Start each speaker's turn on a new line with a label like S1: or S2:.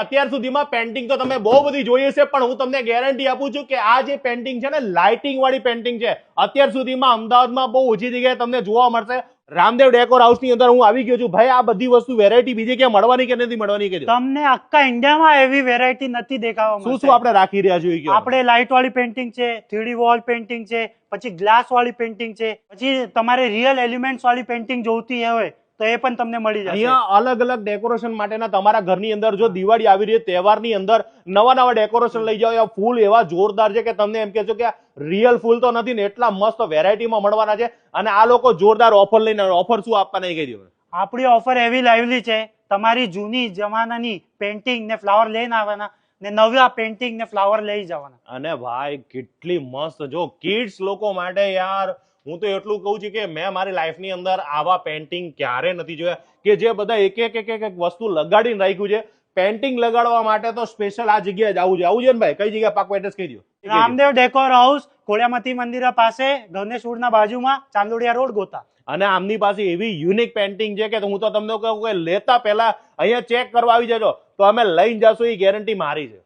S1: અત્યાર સુધીમાં પેન્ટિંગ તો તમે બહુ બધી જોઈએ છે, પણ હું તમને ગેરંટી આપું છું કે આ જે પેન્ટિંગ છે ને, લાઇટિંગ વાળી પેન્ટિંગ છે. અત્યાર સુધીમાં અમદાવાદમાં બહુ ઓછી જગ્યાએ તમને જોવા મળશે. રામદેવ ડેકોર હાઉસ ની અંદર હું આવી ગયો છું. ભાઈ, આ બધી વસ્તુ વેરાયટી બીજે ક્યાં મળવાની કે નથી મળવાની? કે
S2: તમને આખા ઇન્ડિયામાં એવી વેરાયટી નથી દેખાવા મળશે.
S1: શું આપણે રાખી રહ્યા છીએ?
S2: આપણે લાઇટ વાળી પેન્ટિંગ છે, 3D વોલ પેન્ટિંગ છે, પછી ગ્લાસ વાળી પેન્ટિંગ છે, પછી તમારે રિયલ એલિમેન્ટ્સ વાળી પેન્ટિંગ જોઈતી હોય તો એ પણ તમને મળી જશે.
S1: અહીંયા અલગ અલગ ડેકોરેશન માટેના તમારા ઘરની અંદર જો દિવાળી આવી રહી, તહેવારની અંદર નવા નવા ડેકોરેશન લઈ જાઓ. ફૂલ એવા જોરદાર છે કે તમને એમ કહેશો કે રિયલ ફૂલ તો નથી ને, એટલા મસ્ત વેરાયટીમાં મળવાના છે. અને આ લોકો જોરદાર ઓફર લઈને, ઓફર શું આપવાના એ કહી દો.
S2: આપણી ઓફર એવી લાવેલી છે, તમારી જૂની જમાનાની પેન્ટિંગ ને ફ્લાવર લઈને આવવાના ને નવા પેન્ટિંગ ને ફ્લાવર લઈ જવાના.
S1: અને ભાઈ કેટલી મસ્ત, જો કિડ્સ લોકો માટે યાર, હું તો એટલું કહું છું કે મેં મારી લાઈફની અંદર આવા પેન્ટિંગ ક્યારે નથી જોયા કે જે બધા એક એક વસ્તુ લગાડીને રાખ્યું છે. પેન્ટિંગ લગાડવા માટે તો સ્પેશિયલ આ જગ્યાએ જ આવું છે ને ભાઈ. કઈ જગ્યા પાકું એડ્રેસ કહી દો.
S2: રામદેવ ડેકોર હાઉસ, કોળિયામતી મંદિર પાસે, ગણેશપુરના બાજુમાં, ચાંદોડિયા રોડ, ગોતા.
S1: અને આમની પાસે એવી યુનિક પેન્ટિંગ છે કે હું તો તમને કહું કે લેતા પહેલા અહીંયા ચેક કરવા આવી જજો, તો અમે લઈને જશું, એ ગેરંટી મારી છે.